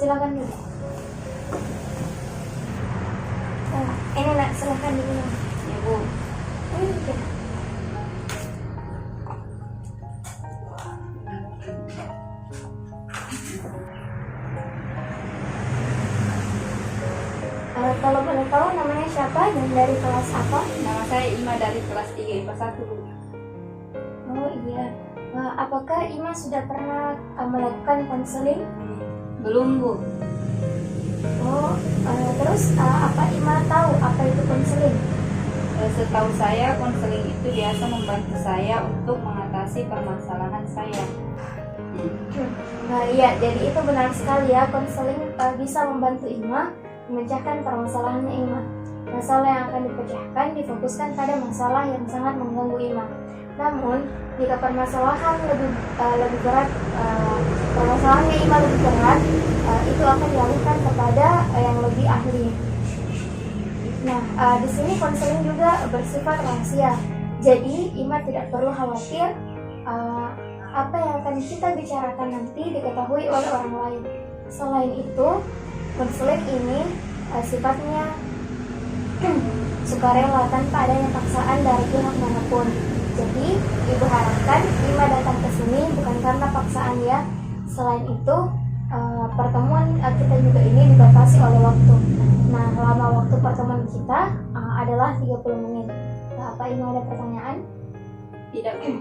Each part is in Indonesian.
Silakan dulu. Ini nak, silakan diminum. Ya Bu. Oke. Kalau boleh tahu namanya siapa dan dari kelas apa? Nama saya Ima dari kelas 3 IPA 1 Bu. Oh iya. Apakah Ima sudah pernah melakukan konseling? Belum Bu. Oh, terus apa Ima tahu apa itu konseling? Setahu saya konseling itu biasa membantu saya untuk mengatasi permasalahan saya. Nah iya, jadi itu benar sekali ya, konseling bisa membantu Ima memecahkan permasalahannya Ima. Masalah yang akan dipecahkan difokuskan pada masalah yang sangat mengganggu Ima. Namun, jika permasalahan lebih berat, permasalahannya Ima lebih berat, itu akan dialihkan kepada yang lebih ahli. Nah, di sini konseling juga bersifat rahasia. Jadi, Ima tidak perlu khawatir apa yang akan kita bicarakan nanti diketahui oleh orang lain. Selain itu, konseling ini sifatnya sukarela tanpa adanya paksaan dari pihak manapun. Jadi, Ibu harapkan Ima datang ke sini bukan karena paksaan ya. Selain itu, pertemuan kita juga ini dibatasi oleh waktu. Nah, lama waktu pertemuan kita adalah 30 menit. Nah, apa Ima ada pertanyaan? Tidak Bu.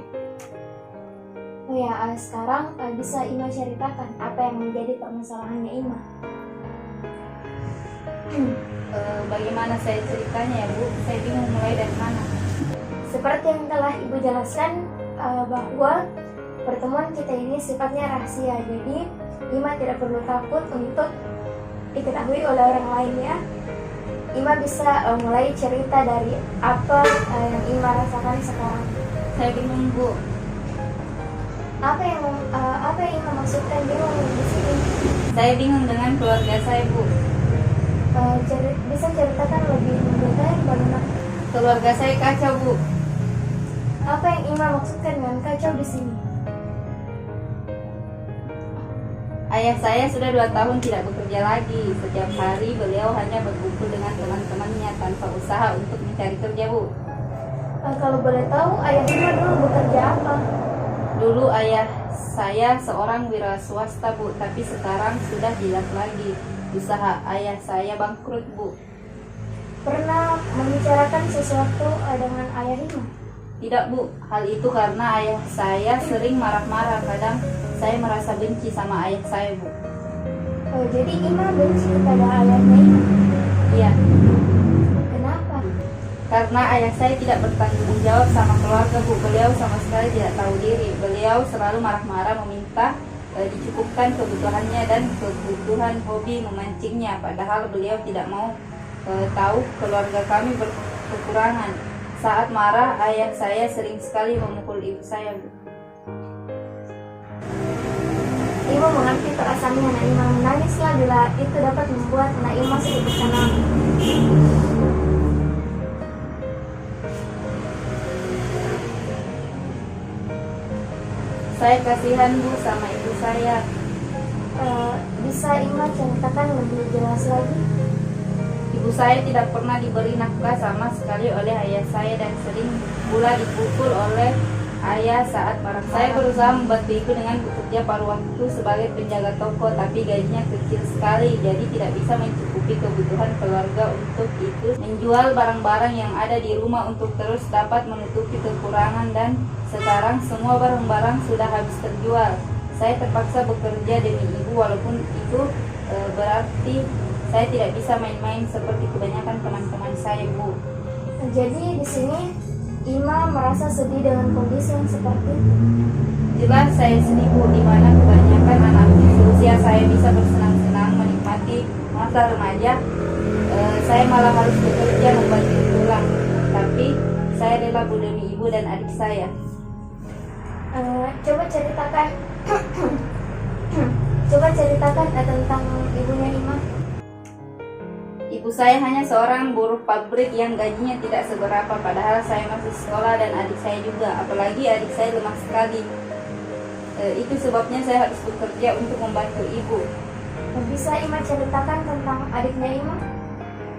Oh ya, sekarang bisa Ima ceritakan apa yang menjadi permasalahannya Ima? Bagaimana saya ceritanya ya Bu? Saya bingung mulai dari mana. Seperti yang telah Ibu jelaskan bahwa pertemuan kita ini sifatnya rahasia. Jadi Ima tidak perlu takut untuk diketahui oleh orang lain ya. Ima bisa mulai cerita dari apa yang Ima rasakan sekarang. Saya bingung Bu. Apa yang Ima maksudkan bingung di sini? Saya bingung dengan keluarga saya Bu. Bisa ceritakan lebih mendetail bagaimana? Keluarga saya kacau Bu. Apa yang Ima maksudkan dengan kacau di sini? Ayah saya sudah 2 tahun tidak bekerja lagi. Setiap hari beliau hanya berkumpul dengan teman-temannya tanpa usaha untuk mencari kerja Bu. Kalau boleh tahu ayah Ima dulu bekerja apa? Dulu ayah saya seorang wira swasta Bu, tapi sekarang sudah tidak lagi. Usaha ayah saya bangkrut Bu. Pernah membicarakan sesuatu dengan ayah Ima? Tidak Bu, hal itu karena ayah saya sering marah-marah. Kadang saya merasa benci sama ayah saya Bu. Jadi Ima benci kepada ayahnya Ima? Iya, Kenapa? karena ayah saya tidak bertanggung jawab sama keluarga Bu. Beliau sama sekali tidak tahu diri. Beliau selalu marah-marah meminta dicukupkan kebutuhannya dan kebutuhan hobi memancingnya. Padahal beliau tidak mau tahu keluarga kami berkekurangan. Saat marah, ayah saya sering sekali memukul ibu saya Bu. Ima mengerti perasaannya. Naima menangislah bila itu dapat membuat Naima sedikit tenang. Saya kasihan Bu sama ibu saya. Bisa Ima ceritakan lebih jelas lagi? Ibu saya tidak pernah diberi nafkah sama sekali oleh ayah saya dan sering pula dipukul oleh ayah saat marah. Saya berusaha membantu ibu dengan bekerja paruh waktu sebagai penjaga toko, tapi gajinya kecil sekali, jadi tidak bisa mencukupi kebutuhan keluarga. Untuk itu, menjual barang-barang yang ada di rumah untuk terus dapat menutupi kekurangan, dan sekarang semua barang-barang sudah habis terjual. Saya terpaksa bekerja demi ibu, walaupun itu berarti saya tidak bisa main-main seperti kebanyakan teman-teman saya Bu. Jadi di sini Ima merasa sedih dengan kondisi yang seperti itu. Jelas saya sedih Bu, di mana kebanyakan anak seusia saya bisa bersenang-senang menikmati masa remaja. Saya malah harus bekerja membantu tulang. Tapi saya rela Bu demi ibu dan adik saya. Coba ceritakan tentang ibunya Ima. Ibu saya hanya seorang buruh pabrik yang gajinya tidak seberapa, padahal saya masih sekolah dan adik saya juga, apalagi adik saya lemah sekali. Itu sebabnya saya harus bekerja untuk membantu ibu. Bisa Ima ceritakan tentang adiknya Ima?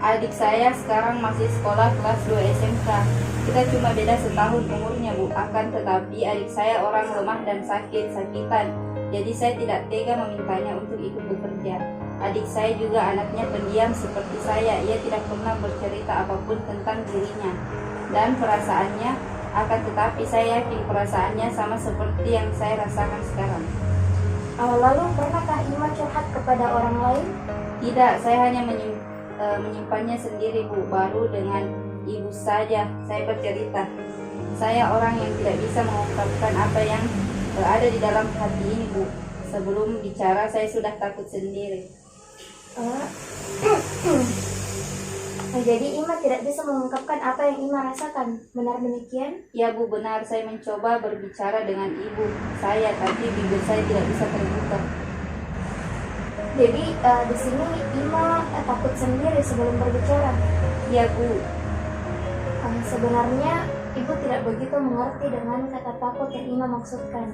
Adik saya sekarang masih sekolah kelas 2 SMK. Kita cuma beda setahun umurnya, Bu. Akan tetapi adik saya orang lemah dan sakit-sakitan. Jadi saya tidak tega memintanya untuk ikut bekerja. Adik saya juga anaknya pendiam seperti saya. Ia tidak pernah bercerita apapun tentang dirinya dan perasaannya. Akan tetapi saya yakin perasaannya sama seperti yang saya rasakan sekarang. Lalu pernahkah Ima curhat kepada orang lain? Tidak, saya hanya menyimpannya sendiri, Bu. Baru dengan ibu saja saya bercerita. Saya orang yang tidak bisa mengungkapkan apa yang ada di dalam hati ini, Bu. Sebelum bicara saya sudah takut sendiri. Jadi Ima tidak bisa mengungkapkan apa yang Ima rasakan, benar demikian? Ya, Bu, benar. Saya mencoba berbicara dengan ibu saya, tapi bibir saya tidak bisa terbuka. Jadi di sini Ima takut sendiri sebelum berbicara. Ya, Bu. Sebenarnya Ibu tidak begitu mengerti dengan kata takut yang Ima maksudkan.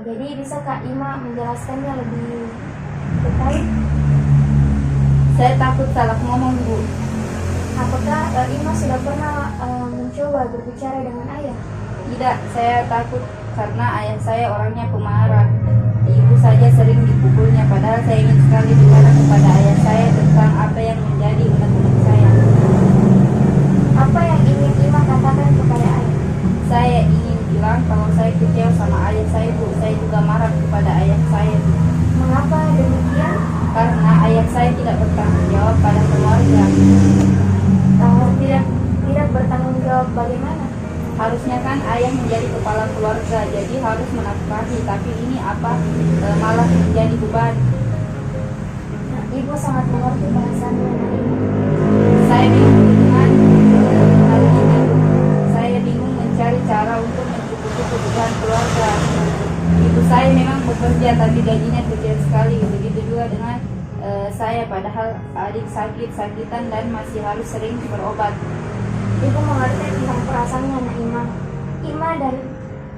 Jadi bisa Kak Ima menjelaskannya lebih detail? Saya takut salah ngomong, Bu. Apakah Ima sudah pernah mencoba berbicara dengan ayah? Tidak, saya takut karena ayah saya orangnya pemarah. Ibu saja sering dipukulnya, padahal saya ingin sekali bicara kepada ayah saya tentang apa yang menjadi unek-unek saya. Apa yang ingin Ima katakan kepada ayah? Saya ingin bilang kalau saya kecewa sama ayah saya, Bu. Saya juga marah kepada ayah saya, Bu. Mengapa demikian? Karena ayah saya tidak bertanggung jawab pada keluarga. Tidak bertanggung jawab bagaimana? Harusnya kan ayah menjadi kepala keluarga, jadi harus menafkahi. Tapi ini malah menjadi beban. Ibu sangat mengerti perasaannya. Saya bingung dengan hal ini. Saya bingung mencari cara untuk mencukupi kebutuhan keluarga. Ibu saya memang bekerja, tapi gajinya kecil sekali. Begitu juga dengan saya, padahal adik sakit-sakitan dan masih harus sering berobat. Ibu mengerti tentang perasaannya anak Ima. Ima dan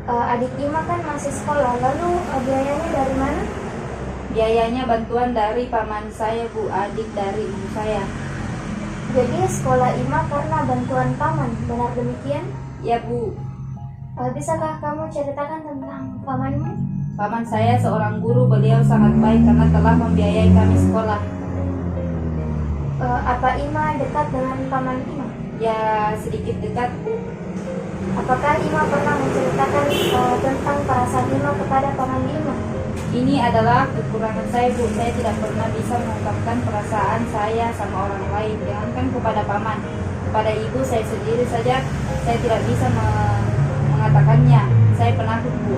adik Ima kan masih sekolah, lalu biayanya dari mana? Biayanya bantuan dari paman saya, Bu, adik dari ibu saya. Jadi sekolah Ima karena bantuan paman, benar demikian? Ya, Bu. Bisakah kamu ceritakan tentang pamanmu? Paman saya seorang guru, beliau sangat baik karena telah membiayai kami sekolah. Apa Ima dekat dengan paman Ima? Ya, sedikit dekat, Bu. Apakah Ima pernah menceritakan tentang perasaan Ima kepada paman Ima? Ini adalah kekurangan saya, Bu. Saya tidak pernah bisa mengungkapkan perasaan saya sama orang lain, jangankan kepada paman. Kepada ibu saya sendiri saja, saya tidak bisa mengatakannya. Saya penakut, Bu.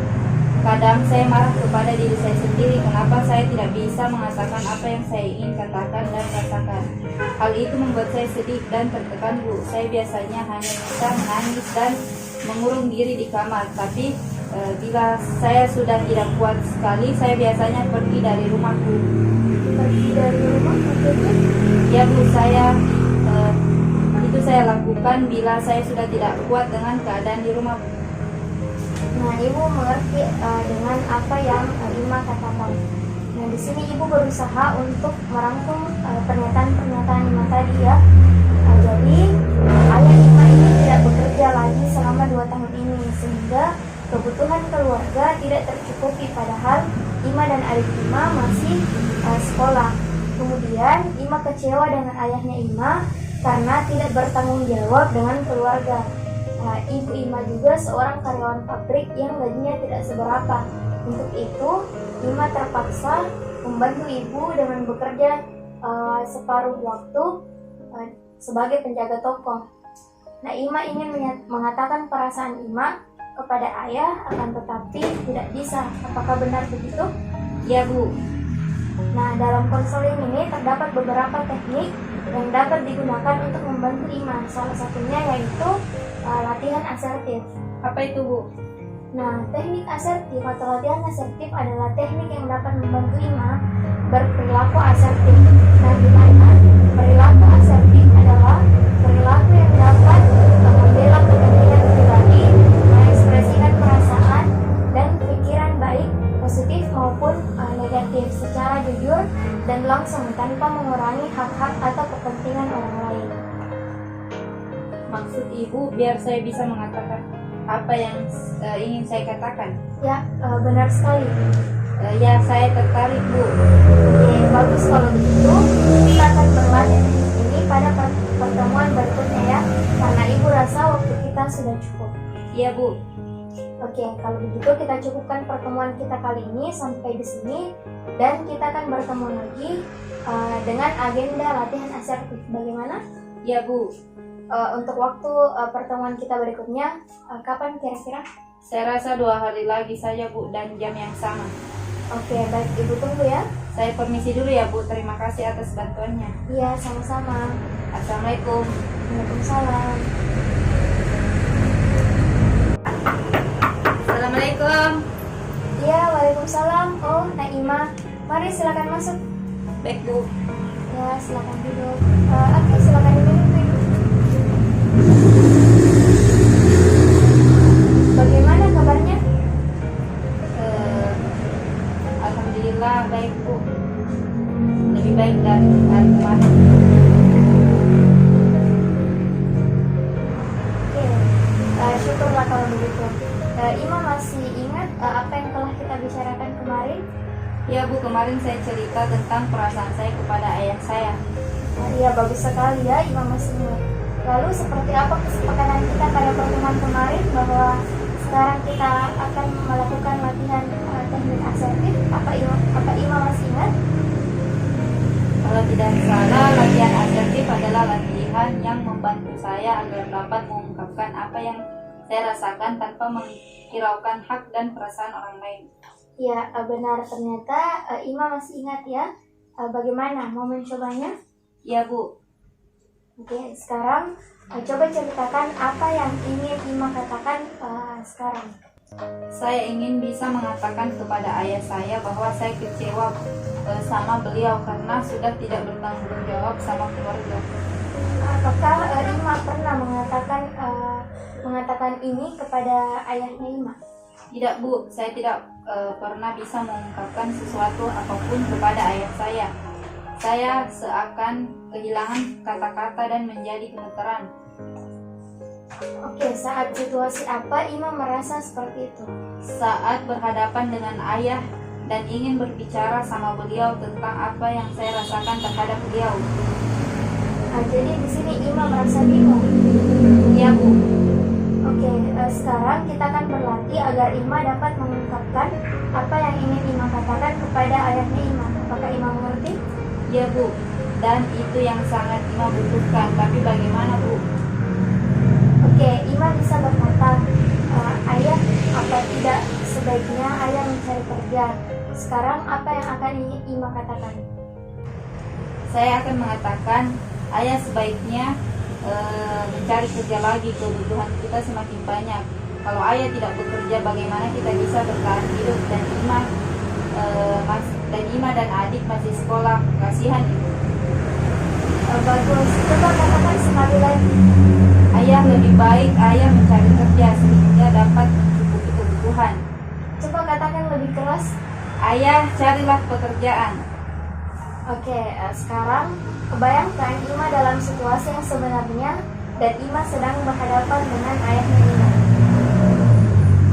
Kadang saya marah kepada diri saya sendiri, kenapa saya tidak bisa mengatakan apa yang saya ingin katakan dan rasakan. Hal itu membuat saya sedih dan tertekan, Bu. Saya biasanya hanya bisa menangis dan mengurung diri di kamar, tapi bila saya sudah tidak kuat sekali, saya biasanya pergi dari rumahku. Pergi dari rumah maksudnya? Ya, Bu, itu saya lakukan bila saya sudah tidak kuat dengan keadaan di rumah, Bu. Nah, Ibu mengerti dengan apa yang Ima katakan. Nah, di sini Ibu berusaha untuk merangkum pernyataan-pernyataan Ima tadi ya. Jadi, ayah Ima ini tidak bekerja lagi selama 2 tahun ini, sehingga kebutuhan keluarga tidak tercukupi, padahal Ima dan adik Ima masih sekolah. Kemudian, Ima kecewa dengan ayahnya Ima karena tidak bertanggung jawab dengan keluarga. Ibu Ima juga seorang karyawan pabrik yang gajinya tidak seberapa. Untuk itu, Ima terpaksa membantu ibu dengan bekerja separuh waktu sebagai penjaga toko. Nah, Ima ingin mengatakan perasaan Ima kepada ayah, akan tetapi tidak bisa. Apakah benar begitu? Ya, Bu. Nah, dalam konseling ini terdapat beberapa teknik yang dapat digunakan untuk membantu Ima. Salah satunya yaitu latihan asertif. Apa itu, Bu? Nah, teknik asertif atau latihan asertif adalah teknik yang dapat membantu Ima berperilaku asertif. Nah, di mana perilaku asertif adalah perilaku yang dapat membela kepentingan pribadi, mengekspresikan perasaan dan pikiran baik, positif maupun negatif. secara jujur dan langsung tanpa mengurangi hak-hak atau kepentingan orang lain. Maksud ibu biar saya bisa mengatakan apa yang ingin saya katakan. Ya, benar sekali. Ya, saya tertarik, Bu. Oke, bagus kalau begitu. Kita akan berlanjut ini pada pertemuan berikutnya ya, karena ibu rasa waktu kita sudah cukup. Iya, Bu. Oke, kalau begitu kita cukupkan pertemuan kita kali ini sampai di sini, dan kita akan bertemu lagi dengan agenda latihan asertif. Bagaimana? Iya, Bu. Untuk waktu pertemuan kita berikutnya, kapan kira-kira? Saya rasa 2 hari lagi saja, Bu, dan jam yang sama. Oke, baik, ibu tunggu ya. Saya permisi dulu ya, Bu. Terima kasih atas bantuannya. Iya, sama-sama. Assalamualaikum. Waalaikumsalam. Assalamualaikum. Iya, waalaikumsalam. Oh, Naima, mari silakan masuk. Baik, Bu. Ya, silakan duduk. Oke, silakan diminum. Bagaimana kabarnya? Alhamdulillah baik, Bu. Lebih baik dari hari kemarin. Oke, syukurlah kalau begitu. Ima masih ingat apa yang telah kita bicarakan kemarin? Ya, Bu, kemarin saya cerita tentang perasaan saya kepada ayah saya. Iya, bagus sekali ya, Ima masih ingat. Lalu seperti apa kesepakatan kita pada pertemuan kemarin bahwa sekarang kita akan melakukan latihan teknik asertif? Apa Ima masih ingat? Kalau tidak salah, latihan asertif adalah latihan yang membantu saya agar dapat mengungkapkan apa yang saya rasakan tanpa menghiraukan hak dan perasaan orang lain. Ya, benar, ternyata Ima masih ingat ya. Bagaimana, mau mencobanya? Ya, Bu. Oke, sekarang coba ceritakan apa yang ingin Ima katakan sekarang. Saya ingin bisa mengatakan kepada ayah saya bahwa saya kecewa sama beliau karena sudah tidak bertanggung jawab sama keluarga. Apakah Ima pernah mengatakan ini kepada ayahnya Ima? Tidak, Bu, saya tidak pernah bisa mengungkapkan sesuatu apapun kepada ayah saya. Saya seakan kehilangan kata-kata dan menjadi gemeteran. Oke, saat situasi apa Ima merasa seperti itu? Saat berhadapan dengan ayah dan ingin berbicara sama beliau tentang apa yang saya rasakan terhadap beliau. Jadi di sini Ima merasa bingung. Iya, Bu. Oke, sekarang kita akan berlatih agar Ima dapat mengungkapkan apa yang ingin Ima katakan kepada ayahnya Ima. Apakah Ima mengerti? Ya, Bu, dan itu yang sangat Ima butuhkan. Tapi bagaimana, Bu? Oke, Ima bisa berkata, ayah, apa tidak sebaiknya ayah mencari kerja? Sekarang apa yang akan Ima katakan? Saya akan mengatakan, ayah sebaiknya mencari kerja lagi, kebutuhan kita semakin banyak. Kalau ayah tidak bekerja, bagaimana kita bisa bertahan hidup? Dan Ima dan adik masih sekolah, kasihan Ibu. Bagus, coba katakan sekali lagi. Ayah, lebih baik ayah mencari kerja sehingga dapat mencukupi kebutuhan. Coba katakan lebih keras. Ayah, carilah pekerjaan. Oke, sekarang bayangkan Ima dalam situasi yang sebenarnya dan Ima sedang berhadapan dengan ayahnya Ima.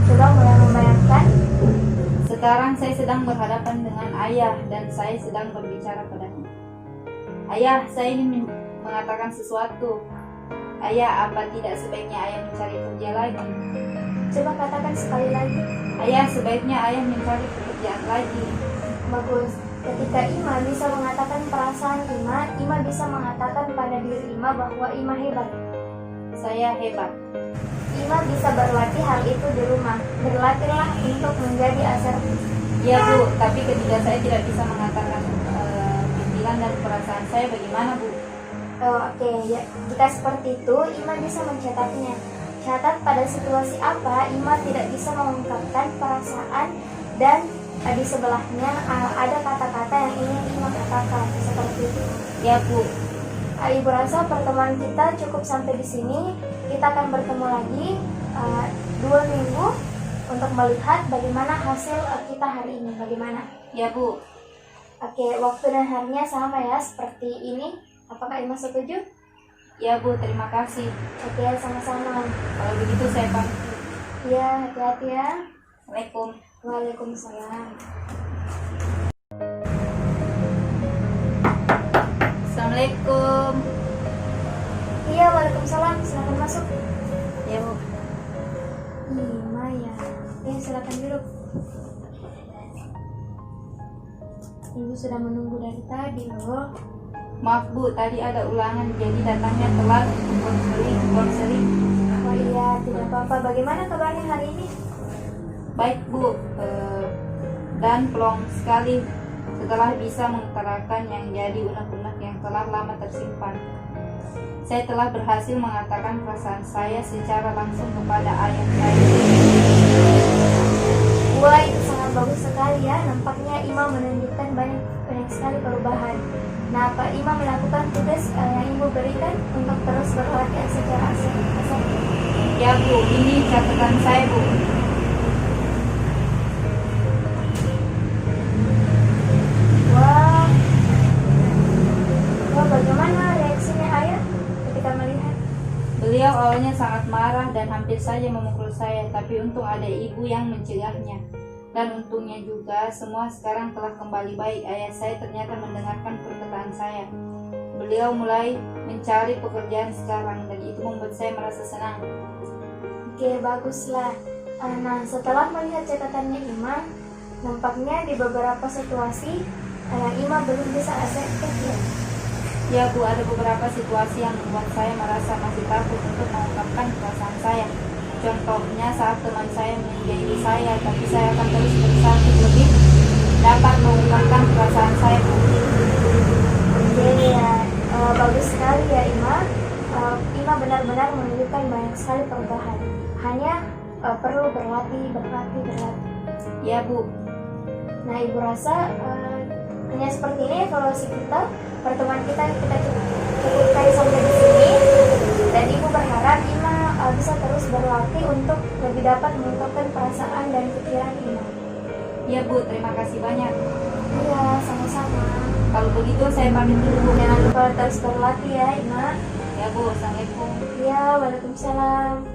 Coba mulai membayangkan. Sekarang saya sedang berhadapan dengan ayah dan saya sedang berbicara padanya. Ayah, saya ingin mengatakan sesuatu. Ayah, apa tidak sebaiknya ayah mencari kerja lagi? Coba katakan sekali lagi. Ayah, sebaiknya ayah mencari pekerjaan lagi. Bagus. Ketika Ima bisa mengatakan perasaan Ima bisa mengatakan pada diri Ima bahwa Ima hebat. Saya hebat. Ima bisa berlatih hal itu di rumah. Berlatihlah untuk menjadi asertif. Ya, Bu, tapi ketika saya tidak bisa mengatakan pikiran dan perasaan saya, bagaimana, Bu? Oke, ya. Jika seperti itu, Ima bisa mencatatnya. Catat pada situasi apa Ima tidak bisa mengungkapkan perasaan dan di sebelahnya ada kata-kata yang ingin Ima katakan, seperti itu. Ya, Bu. Ibu rasa pertemuan kita cukup sampai di sini. Kita akan bertemu lagi 2 minggu untuk melihat bagaimana hasil kita hari ini. Bagaimana? Ya, Bu. Oke, waktu dan harinya sama ya seperti ini. Apakah Ima setuju? Ya Bu, terima kasih. Oke, sama-sama. Kalau begitu saya pamit. Iya, hati-hati ya. Assalamualaikum. Waalaikumsalam. Assalamualaikum. Iya, waalaikumsalam. Silakan masuk. Ya Bu. Ima ya. Oke, silakan duduk. Ibu sudah menunggu dari tadi loh. Maaf Bu, tadi ada ulangan jadi datangnya telat untuk konseling. Oh iya, tidak apa-apa. Bagaimana kabarnya hari ini? Baik Bu, dan plong sekali setelah bisa mengutarakan yang jadi unek-unek yang telah lama tersimpan. Saya telah berhasil mengatakan perasaan saya secara langsung kepada ayah saya. Wah, itu sangat bagus sekali ya. Nampaknya Ima menunjukkan banyak sekali perubahan. Nah, apa Ima melakukan tugas yang Ibu berikan untuk terus berlatih secara asal? Ya Bu, ini catatan saya Bu. Wah, bagaimana reaksinya ayah ketika melihat? Beliau awalnya sangat marah dan hampir saja memukul saya, tapi untung ada ibu yang mencegahnya. Dan untungnya juga semua sekarang telah kembali baik. Ayah saya ternyata mendengarkan perkataan saya. Beliau mulai mencari pekerjaan sekarang dan itu membuat saya merasa senang. Oke, baguslah. Nah, setelah melihat catatannya Ima, nampaknya di beberapa situasi Ima belum bisa asertif ya. Ya Bu, ada beberapa situasi yang membuat saya merasa masih takut untuk mengungkapkan perasaan saya. Contohnya saat teman saya menjadi saya, tapi saya akan terus berusaha untuk lebih dapat mengungkapkan perasaan saya Bu. Oke ya, bagus sekali ya Ima. Ima benar-benar menunjukkan banyak sekali perubahan. Hanya perlu berlatih. Ya Bu. Nah, Ibu rasa hanya seperti ini evaluasi kita, pertemuan kita cukupkan sampai di sini. Dan Ibu berharap Ima bisa terus berlatih untuk lebih dapat mengungkapkan perasaan dan pikiran Ima. Ya Bu, terima kasih banyak. Iya, sama-sama. Kalau begitu saya pamit dulu Bu. Jangan lupa terus berlatih ya Ima. Ya Bu, Assalamualaikum. Iya, waalaikumsalam.